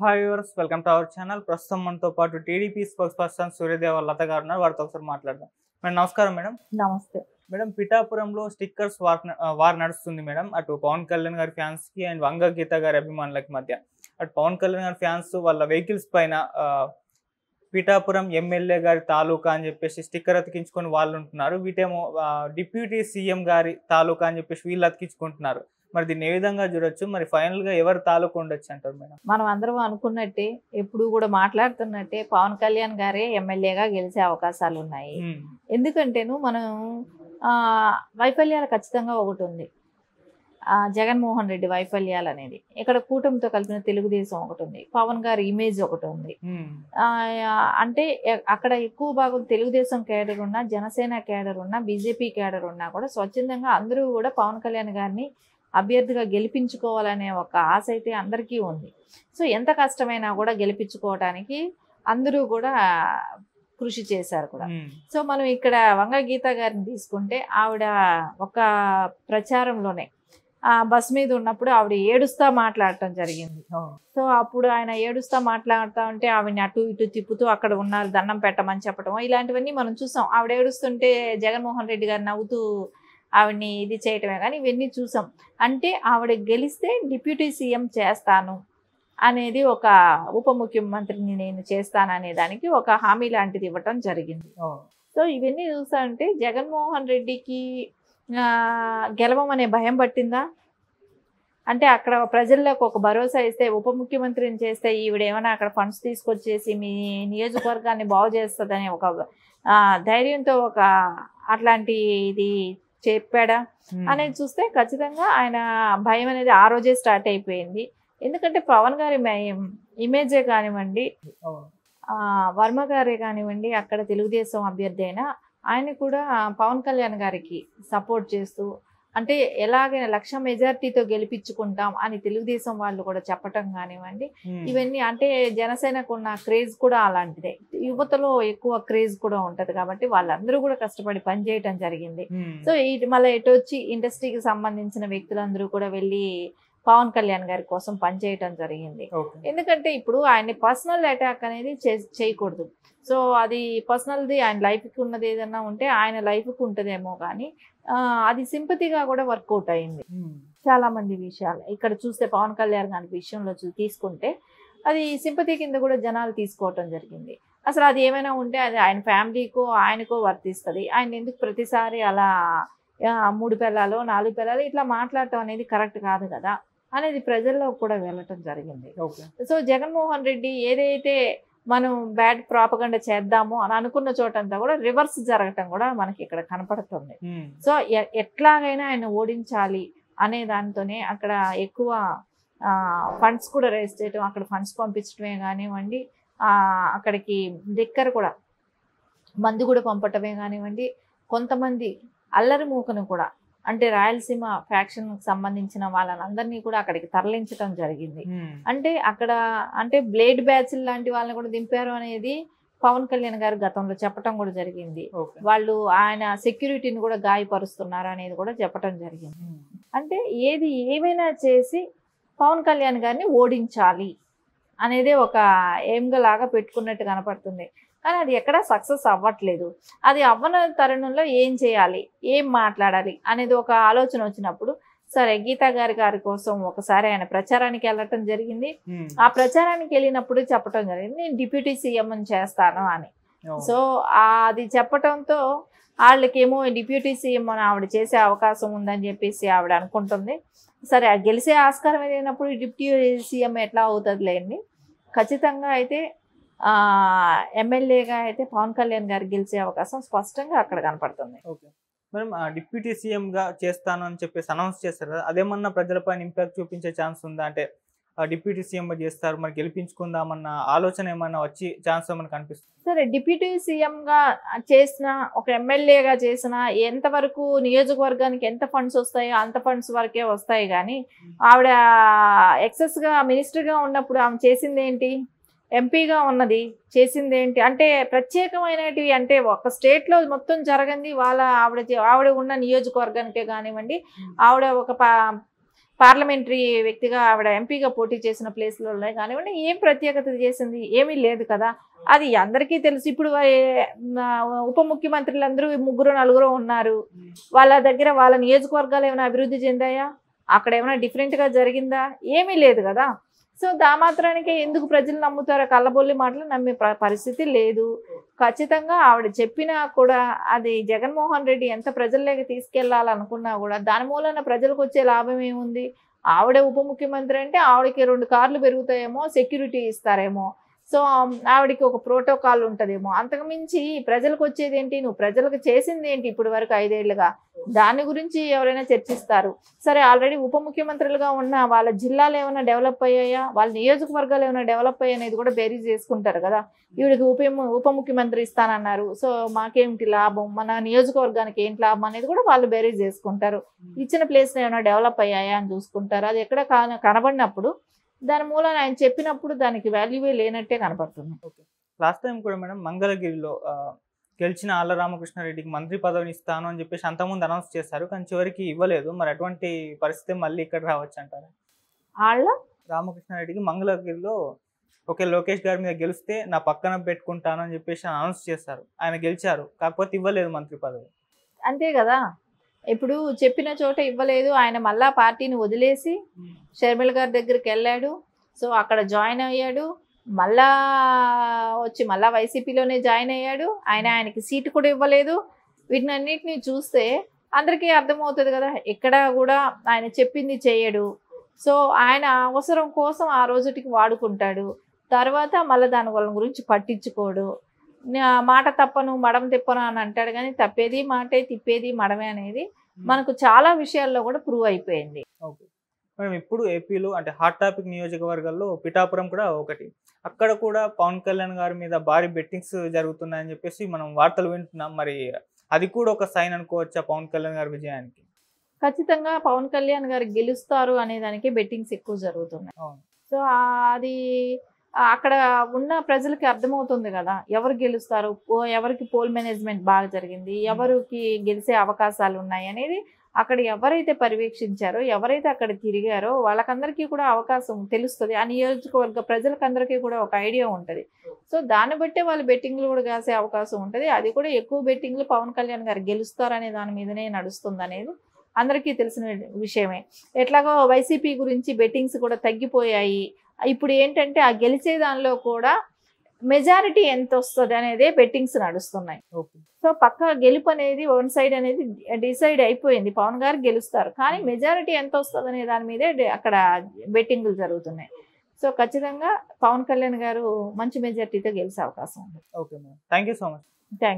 Hi viewers, welcome to our channel. ప్రస్తుతం మనతో పాటు టీడీపీ స్పోక్స్ పర్సన్ సూర్యదేవ లత గారు ఉన్నారు. వారితో ఒకసారి మాట్లాడదాం. మేడం నమస్కారం. మేడం నమస్తే. మేడం పిఠాపురంలో స్టిక్కర్స్ వార్ నడుస్తుంది మేడం. అటు పవన్ కళ్యాణ్ గారి ఫ్యాన్స్ కి అండ్ వంగ గీత గారి అభిమానులకి మధ్య. అటు పవన్ కళ్యాణ్ గారి ఫ్యాన్స్ వాళ్ళ వెహికల్స్ పైన పిఠాపురం ఎమ్మెల్యే గారి తాలూకా అని చెప్పేసి స్టిక్కర్ అతికించుకొని వాళ్ళు ఉంటున్నారు. వీటేమో డిప్యూటీ సీఎం గారి తాలూకా అని చెప్పేసి వీళ్ళు అతికించుకుంటున్నారు. మరి దీన్ని ఏ విధంగా చూడొచ్చు? మరి ఫైనల్ గా ఎవరు తాలూకా ఉండొచ్చు అంటారు మేడం? మనం అందరం అనుకున్నట్టే, ఎప్పుడు కూడా మాట్లాడుతున్నట్టే పవన్ కళ్యాణ్ గారే ఎమ్మెల్యేగా గెలిచే అవకాశాలు ఉన్నాయి. ఎందుకంటేను మనం వైఫల్యాలు ఖచ్చితంగా ఒకటి ఉంది. జగన్మోహన్ రెడ్డి వైఫల్యాలు అనేది, ఇక్కడ కూటమితో కలిపిన తెలుగుదేశం ఒకటి ఉంది, పవన్ గారి ఇమేజ్ ఒకటి ఉంది. అంటే అక్కడ ఎక్కువ భాగం తెలుగుదేశం కేడర్ ఉన్నా, జనసేన కేడర్ ఉన్నా, బీజేపీ కేడర్ ఉన్నా కూడా స్వచ్ఛందంగా అందరూ కూడా పవన్ కళ్యాణ్ గారిని అభ్యర్థిగా గెలిపించుకోవాలనే ఒక ఆశ అయితే అందరికీ ఉంది. సో ఎంత కష్టమైనా కూడా గెలిపించుకోవడానికి అందరూ కూడా కృషి చేశారు కూడా. సో మనం ఇక్కడ వంగ గీత గారిని తీసుకుంటే, ఆవిడ ఒక ప్రచారంలోనే బస్ మీద ఉన్నప్పుడు ఆవిడ ఏడుస్తా మాట్లాడటం జరిగింది. సో అప్పుడు ఆయన ఏడుస్తా మాట్లాడుతూ ఉంటే ఆవిడని అటు ఇటు తిప్పుతూ అక్కడ ఉన్నారు దండం పెట్టమని చెప్పడం, ఇలాంటివన్నీ మనం చూసాం. ఆవిడ ఏడుస్తుంటే జగన్మోహన్ రెడ్డి గారు నవ్వుతూ ఆవిడ్ని ఇది చేయటమే కానీ ఇవన్నీ చూసాం. అంటే ఆవిడ గెలిస్తే డిప్యూటీ సీఎం చేస్తాను అనేది, ఒక ఉప ముఖ్యమంత్రిని నేను చేస్తాను అనే దానికి ఒక హామీ లాంటిది ఇవ్వటం జరిగింది. సో ఇవన్నీ చూసా అంటే జగన్మోహన్ రెడ్డికి గెలవమనే భయం పట్టిందా అంటే, అక్కడ ప్రజల్లోకి ఒక భరోసా ఇస్తే, ఉప ముఖ్యమంత్రిని చేస్తే ఈవిడ ఏమైనా అక్కడ ఫండ్స్ తీసుకొచ్చేసి మీ నియోజకవర్గాన్ని బాగు చేస్తుందనే ఒక ధైర్యంతో ఒక అట్లాంటి ఇది చెప్పాడా అనేది చూస్తే ఖచ్చితంగా ఆయన భయం అనేది ఆ రోజే స్టార్ట్ అయిపోయింది. ఎందుకంటే పవన్ గారి ఇమేజే కానివ్వండి, వర్మ గారే కానివ్వండి, అక్కడ తెలుగుదేశం అభ్యర్థి అయినా ఆయన కూడా పవన్ కళ్యాణ్ గారికి సపోర్ట్ చేస్తూ, అంటే ఎలాగైనా 1,00,000 మెజార్టీతో గెలిపించుకుంటాం అని తెలుగుదేశం వాళ్ళు కూడా చెప్పటం కానివ్వండి, ఇవన్నీ అంటే జనసేనకు ఉన్న క్రేజ్ కూడా అలాంటిదే. యువతలో ఎక్కువ క్రేజ్ కూడా ఉంటది కాబట్టి వాళ్ళందరూ కూడా కష్టపడి పనిచేయటం జరిగింది. సో మళ్ళీ ఎటు వచ్చి ఇండస్ట్రీకి సంబంధించిన వ్యక్తులందరూ కూడా వెళ్ళి పవన్ కళ్యాణ్ గారి కోసం పనిచేయటం జరిగింది. ఎందుకంటే ఇప్పుడు ఆయన్ని పర్సనల్ అటాక్ అనేది చేయకూడదు. సో అది పర్సనల్ది, ఆయన లైఫ్కి ఉన్నది ఏదన్నా ఉంటే ఆయన లైఫ్కి ఉంటుందేమో కానీ అది సింపతిగా కూడా వర్కౌట్ అయింది చాలా మంది విషయాలు. ఇక్కడ చూస్తే పవన్ కళ్యాణ్ గారి విషయంలో తీసుకుంటే అది సింపతి కింద కూడా జనాలు తీసుకోవటం జరిగింది. అసలు అది ఏమైనా ఉంటే అది ఆయన ఫ్యామిలీకో ఆయనకో వర్తిస్తుంది. ఆయన ఎందుకు ప్రతిసారి అలా 3 పిల్లలు 4 పిల్లలు ఇట్లా మాట్లాడటం అనేది కరెక్ట్ కాదు కదా అనేది ప్రజల్లో కూడా వెళ్ళటం జరిగింది. సో జగన్మోహన్ రెడ్డి ఏదైతే మనం బ్యాడ్ ప్రాపగండా చేద్దాము అని అనుకున్న చోటంతా కూడా రివర్స్ జరగటం కూడా మనకి ఇక్కడ కనపడుతుంది. సో ఎట్లాగైనా ఆయన ఓడించాలి అనే దాంతోనే అక్కడ ఎక్కువ ఫండ్స్ కూడా రేస్ చేయటం, అక్కడ ఫండ్స్ పంపించడమే కానివ్వండి, అక్కడికి లిక్కర్ కూడా మందు కూడా పంపటమే కానివ్వండి, కొంతమంది అల్లరి మూకను కూడా అంటే రాయలసీమ ఫ్యాక్షన్ సంబంధించిన వాళ్ళని కూడా అక్కడికి తరలించడం జరిగింది. అంటే అక్కడ అంటే బ్లేడ్ బ్యాచ్ లాంటి వాళ్ళని కూడా దింపారు అనేది పవన్ కళ్యాణ్ గారు గతంలో చెప్పటం కూడా జరిగింది. వాళ్ళు ఆయన సెక్యూరిటీని కూడా గాయపరుస్తున్నారు అనేది కూడా చెప్పటం జరిగింది. అంటే ఏది ఏమైనా చేసి పవన్ కళ్యాణ్ గారిని ఓడించాలి అనేదే ఒక ఎయిమ్గా లాగా పెట్టుకున్నట్టు కనపడుతుంది. కానీ అది ఎక్కడా సక్సెస్ అవ్వట్లేదు. అది అవ్వని తరుణంలో ఏం చేయాలి, ఏం మాట్లాడాలి అనేది ఒక ఆలోచన వచ్చినప్పుడు, సరే గీతా గారి కోసం ఒకసారి ఆయన ప్రచారానికి వెళ్ళటం జరిగింది. ఆ ప్రచారానికి వెళ్ళినప్పుడు చెప్పటం జరిగింది, నేను డిప్యూటీ సీఎం చేస్తాను అని. సో అది చెప్పటంతో వాళ్ళకేమో డిప్యూటీ సీఎం అని ఆవిడ చేసే అవకాశం ఉందని చెప్పేసి ఆవిడ అనుకుంటుంది. సరే గెలిచే ఆస్కారం ఏదైనప్పుడు డిప్యూటీ సీఎం ఎట్లా అవుతుందిలేండి. ఖచ్చితంగా అయితే ఎమ్మెల్యేగా అయితే పవన్ కళ్యాణ్ గారు గెలిచే అవకాశం స్పష్టంగా అక్కడ కనపడుతుంది. మేడం డిప్యూటీ సీఎం గా చేస్తాను అని చెప్పేసి అనౌన్స్ చేస్తారు కదా, అదేమన్నా ప్రజలపైన ఇంపాక్ట్ చూపించే ఛాన్స్ ఉందా? అంటే డిప్యూటీ సీఎం చేస్తారు, మరి గెలిపించుకుందామన్న ఆలోచన ఏమన్నా వచ్చి ఛాన్స్ ఏమన్నా కనిపిస్తుంది? సరే డిప్యూటీ సీఎంగా చేసిన, ఒక ఎమ్మెల్యేగా చేసిన, ఎంతవరకు నియోజకవర్గానికి ఎంత ఫండ్స్ వస్తాయో అంత ఫండ్స్ వరకే వస్తాయి. కానీ ఆవిడ ఎక్సెస్గా మినిస్టర్గా ఉన్నప్పుడు ఆమె చేసింది ఏంటి? ఎంపీగా ఉన్నది చేసింది ఏంటి? అంటే ప్రత్యేకమైనటివి అంటే ఒక స్టేట్లో మొత్తం జరగంది ఆవిడ ఉన్న నియోజకవర్గానికే కానివ్వండి, ఆవిడ ఒక పార్లమెంటరీ వ్యక్తిగా ఆవిడ ఎంపీగా పోటీ చేసిన ప్లేస్లలో కానివ్వండి ఏం ప్రత్యేకత చేసింది ఏమీ లేదు కదా. అది అందరికీ తెలుసు. ఇప్పుడు ఉప ముఖ్యమంత్రులందరూ 3-4 ఉన్నారు. వాళ్ళ దగ్గర వాళ్ళ నియోజకవర్గాలు ఏమైనా అభివృద్ధి చెందాయా? అక్కడ ఏమైనా డిఫరెంట్గా జరిగిందా? ఏమీ లేదు కదా. సో మాత్రానికి ఎందుకు ప్రజలు నమ్ముతారో? కళ్ళబొల్లి మాటలు నమ్మే పరిస్థితి లేదు. ఖచ్చితంగా ఆవిడ చెప్పినా కూడా అది జగన్మోహన్ రెడ్డి ఎంత ప్రజల్లోకి తీసుకెళ్లాలనుకున్నా కూడా దాని మూలన ప్రజలకు వచ్చే లాభం ఏముంది? ఆవిడే ఉప ముఖ్యమంత్రి అంటే ఆవిడకి 2 కార్లు పెరుగుతాయేమో, సెక్యూరిటీ ఇస్తారేమో, సో ఆవిడకి ఒక ప్రోటోకాల్ ఉంటుందేమో. అంతకుమించి ప్రజలకు వచ్చేది ఏంటి? నువ్వు ప్రజలకు చేసింది ఏంటి ఇప్పుడు వరకు 5 ఏళ్లుగా? దాని గురించి ఎవరైనా చర్చిస్తారు. సరే, ఆల్రెడీ ఉప ముఖ్యమంత్రులుగా ఉన్న వాళ్ళ జిల్లాలు ఏమైనా డెవలప్ అయ్యాయా, వాళ్ళ నియోజకవర్గాలు ఏమైనా డెవలప్ అయ్యాయి అనేది కూడా బేరీజ్ చేసుకుంటారు కదా. ఈవిడికి ఉప ముఖ్యమంత్రి ఇస్తానన్నారు, సో మాకేమిటి లాభం, మన నియోజకవర్గానికి ఏంటి లాభం అనేది కూడా వాళ్ళు బేరీజ్ చేసుకుంటారు. ఇచ్చిన ప్లేస్ ఏమైనా డెవలప్ అయ్యాయా అని చూసుకుంటారు. అది ఎక్కడ కనబడినప్పుడు దాని మూలన ఆయన చెప్పినప్పుడు దానికి వాల్యూవే లేనట్టే కనపడుతుంది. లాస్ట్ టైం కూడా మేడం మంగళగిరిలో గెలిచిన ఆళ్ల రామకృష్ణారెడ్డికి మంత్రి పదవిని ఇస్తాను అని చెప్పేసి అంతకుముందు అనౌన్స్ చేశారు, కానీ చివరికి ఇవ్వలేదు. మరి అటువంటి పరిస్థితి మళ్ళీ ఇక్కడ రావచ్చు అంటారా? ఆళ్ల రామకృష్ణారెడ్డికి మంగళగిరిలో ఓకే లోకేష్ గారి మీద గెలిస్తే నా పక్కన పెట్టుకుంటాను అని చెప్పేసి అనౌన్స్ చేశారు. ఆయన గెలిచారు, కాకపోతే ఇవ్వలేదు మంత్రి పదవి. అంతే కదా. ఇప్పుడు చెప్పిన చోట ఇవ్వలేదు. ఆయన మళ్ళా పార్టీని వదిలేసి షర్మిల గారి దగ్గరికి వెళ్ళాడు. సో అక్కడ జాయిన్ అయ్యాడు. మళ్ళా వచ్చి మళ్ళా వైసీపీలోనే జాయిన్ అయ్యాడు. ఆయనకి సీటు కూడా ఇవ్వలేదు. వీటినన్నిటినీ చూస్తే అందరికీ అర్థమవుతుంది కదా, ఎక్కడ కూడా ఆయన చెప్పింది చేయడు. సో ఆయన అవసరం కోసం ఆ రోజుటికి వాడుకుంటాడు. తర్వాత మళ్ళీ దాని వాళ్ళ గురించి పట్టించుకోడు. మాట తప్పను మడం తిప్పను అని అంటాడు, కానీ తప్పేది మాటే తిప్పేది మడమే అనేది మనకు చాలా విషయాల్లో కూడా ప్రూవ్ అయిపోయింది. ఓకే మేడం, ఇప్పుడు ఏపీలో అంటే హాట్ టాపిక్ నియోజకవర్గాల్లో పిఠాపురం కూడా ఒకటి. అక్కడ కూడా పవన్ కళ్యాణ్ గారి మీద భారీ బెట్టింగ్స్ జరుగుతున్నాయని చెప్పేసి మనం వార్తలు వింటున్నాం. మరి అది కూడా ఒక సైన్ అనుకోవచ్చా పవన్ కళ్యాణ్ గారి విజయానికి? ఖచ్చితంగా పవన్ కళ్యాణ్ గారు గెలుస్తారు అనే దానికి బెట్టింగ్స్ ఎక్కువ జరుగుతున్నాయి. సో అది అక్కడ ఉన్న ప్రజలకి అర్థమవుతుంది కదా, ఎవరు గెలుస్తారు, ఎవరికి పోల్ మేనేజ్మెంట్ బాగా జరిగింది, ఎవరికి గెలిచే అవకాశాలు ఉన్నాయి అనేది అక్కడ ఎవరైతే పర్యవేక్షించారో, ఎవరైతే అక్కడ తిరిగారో వాళ్ళకందరికీ కూడా అవకాశం తెలుస్తుంది. ఆ నియోజకవర్గ ప్రజలకందరికీ కూడా ఒక ఐడియా ఉంటుంది. సో దాన్ని బట్టే వాళ్ళు బెట్టింగ్లు కూడా కాసే అవకాశం ఉంటుంది. అది కూడా ఎక్కువ బెట్టింగ్లు పవన్ కళ్యాణ్ గారు గెలుస్తారనే దాని మీదనే నడుస్తుంది అనేది అందరికీ తెలిసిన విషయమే. ఎట్లాగో వైసీపీ గురించి బెట్టింగ్స్ కూడా తగ్గిపోయాయి. ఇప్పుడు ఏంటంటే ఆ గెలిచే దానిలో కూడా మెజారిటీ ఎంత వస్తుంది అనేదే బెట్టింగ్స్ నడుస్తున్నాయి. సో పక్క గెలుపు అనేది వన్ సైడ్ అనేది డిసైడ్ అయిపోయింది, పవన్ గారు గెలుస్తారు. కానీ మెజారిటీ ఎంత వస్తుంది అనే దాని మీదే అక్కడ బెట్టింగ్లు జరుగుతున్నాయి. సో ఖచ్చితంగా పవన్ కళ్యాణ్ గారు మంచి మెజారిటీతో గెలిచే అవకాశం ఉంది. Okay madam, thank you so much. Thank you.